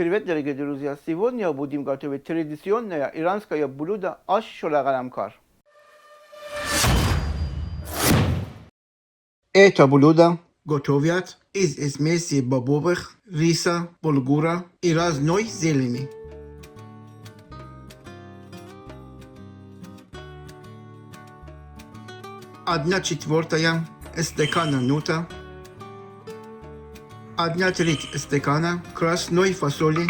Привет, дорогие друзья! Сегодня будем готовить традиционное иранское блюдо аш шолагарамкар. Это блюдо готовят из смеси бобовых, риса, булгура и разной зелени. Одна четвертая стакана нута, 1/3 стакана красной фасоли,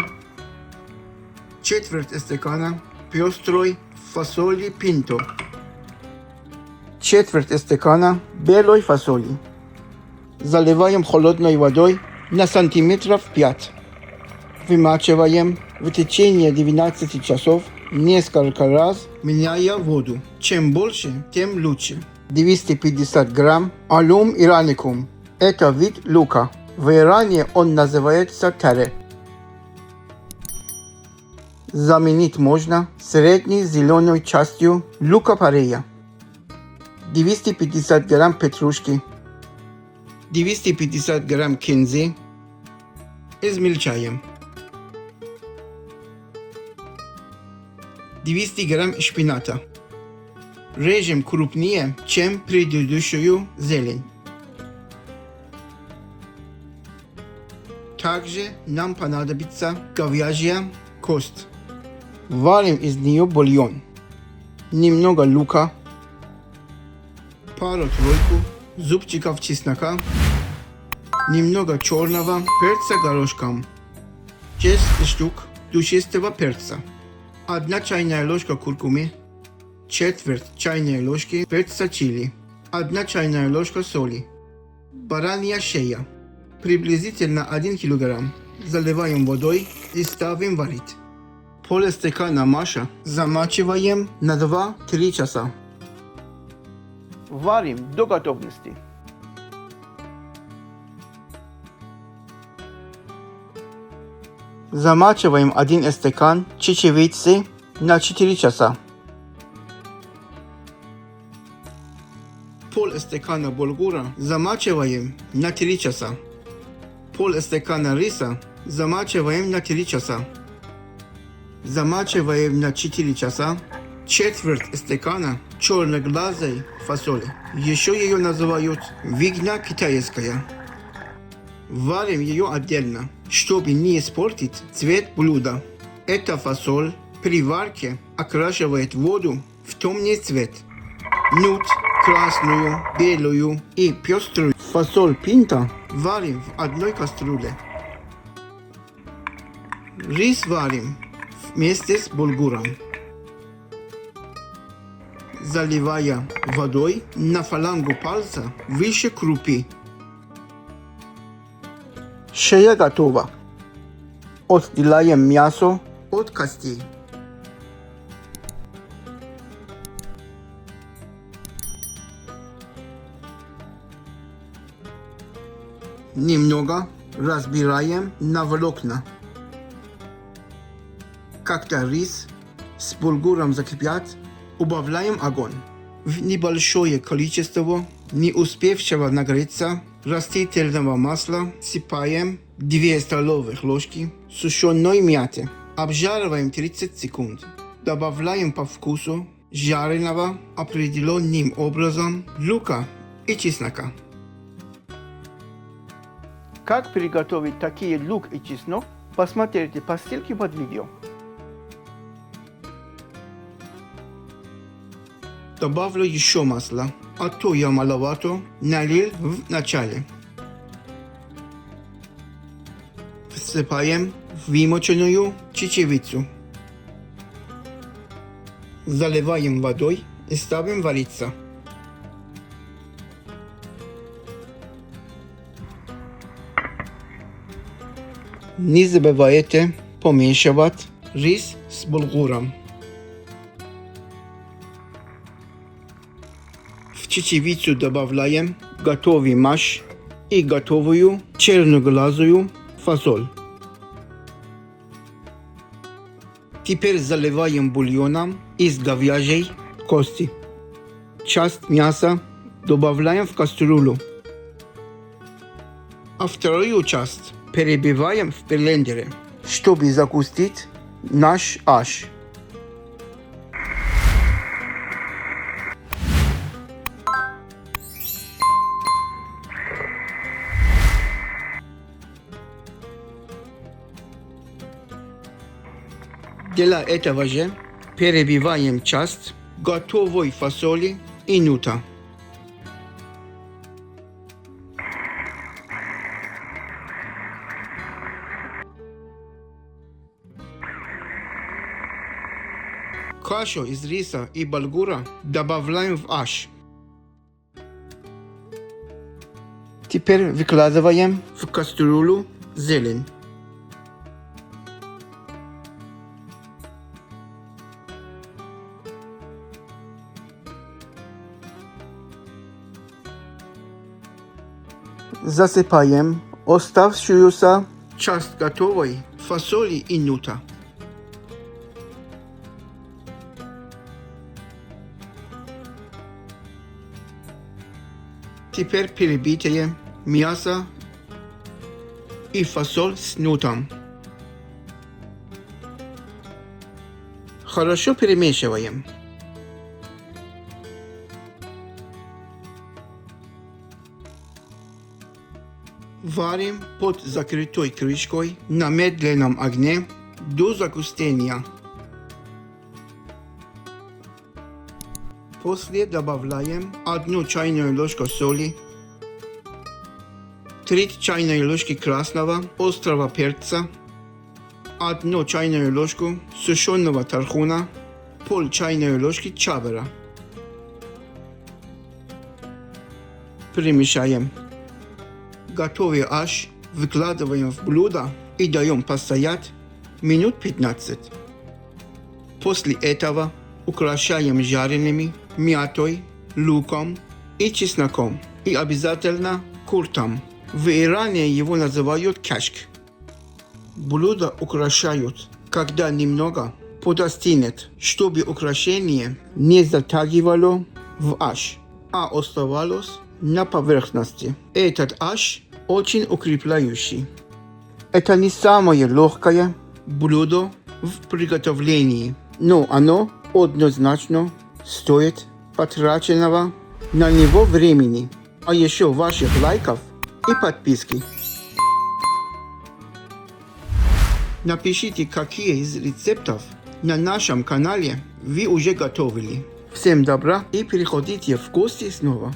четверть стакана пестрой фасоли пинто, четверть стакана белой фасоли. Заливаем холодной водой на сантиметров 5. Вымачиваем в течение 12 часов несколько раз, меняя воду. Чем больше, тем лучше. 250 грамм алюм ираникум. Это вид лука. В Иране он называется таре. Заменить можно средней зеленой частью лука-порея. 250 грамм петрушки, 250 грамм кинзы. Измельчаем. 200 грамм шпината. Режем крупнее, чем предыдущую зелень. Также нам понадобится говяжья кость. Варим из нее бульон. Немного лука, пару-тройку зубчиков чеснока, немного черного перца горошком, 6 штук душистого перца, 1 чайная ложка куркумы, четверть чайной ложки перца чили, 1 чайная ложка соли, баранья шея, приблизительно 1 килограмм. Заливаем водой и ставим варить. Полстакана маша замачиваем на 2-3 часа. Варим до готовности. Замачиваем 1 стакан чечевицы на 4 часа. Полстакана булгура замачиваем на 3 часа. Полстакана риса замачиваем на 3 часа. Замачиваем на 4 часа четверть стакана черноглазой фасоли. Еще ее называют вигна китайская. Варим ее отдельно, чтобы не испортить цвет блюда. Эта фасоль при варке окрашивает воду в темный цвет. Нут, красную, белую и пеструю фасоль пинто варим в одной кастрюле. Рис варим вместе с булгуром, заливая водой на фалангу пальца выше крупы. Шея готова. Отделяем мясо от костей. Немного разбираем на волокна. Когда рис с булгуром закипят, убавляем огонь. В небольшое количество не успевшего нагреться растительного масла сыпаем 2 столовых ложки сушеной мяты. Обжариваем 30 секунд. Добавляем по вкусу жареного определенным образом лука и чеснока. Как приготовить такие лук и чеснок, посмотрите по ссылке под видео. Добавлю еще масла, а то я маловато налил в начале. Всыпаем вымоченную чечевицу. Заливаем водой и ставим вариться. Не забывайте помешивать рис с булгуром. В чечевицу добавляем готовый маш и готовую черноглазую фасоль. Теперь заливаем бульоном из говяжьей кости. Часть мяса добавляем в кастрюлю, а вторую часть перебиваем в блендере. чтобы запустить наш аш. Для этого же перебиваем часть готовой фасоли и нута. Кашу из риса и булгура добавляем в аш. Теперь выкладываем в кастрюлю зелень. Засыпаем оставшуюся часть готовой фасоли и нута. Теперь перебитое мясо и фасоль с нутом. Хорошо перемешиваем. Варим под закрытой крышкой на медленном огне до загустения. После добавляем 1 чайную ложку соли, 3 чайные ложки красного острого перца, 1 чайную ложку сушеного тархуна, пол чайной ложки чабера. Перемешаем. Готовый аш выкладываем в блюдо и даем постоять минут 15. После этого украшаем жареными мятой, луком и чесноком. И обязательно куртом. В Иране его называют кашк. Блюдо украшают, когда немного подостынет, чтобы украшение не затягивало в аш, а оставалось на поверхности. Этот аш очень укрепляющий. Это не самое легкое блюдо в приготовлении, но оно однозначно стоит потраченного на него времени, а еще ваших лайков и подписки. Напишите, какие из рецептов на нашем канале вы уже готовили. Всем добра и переходите в гости снова.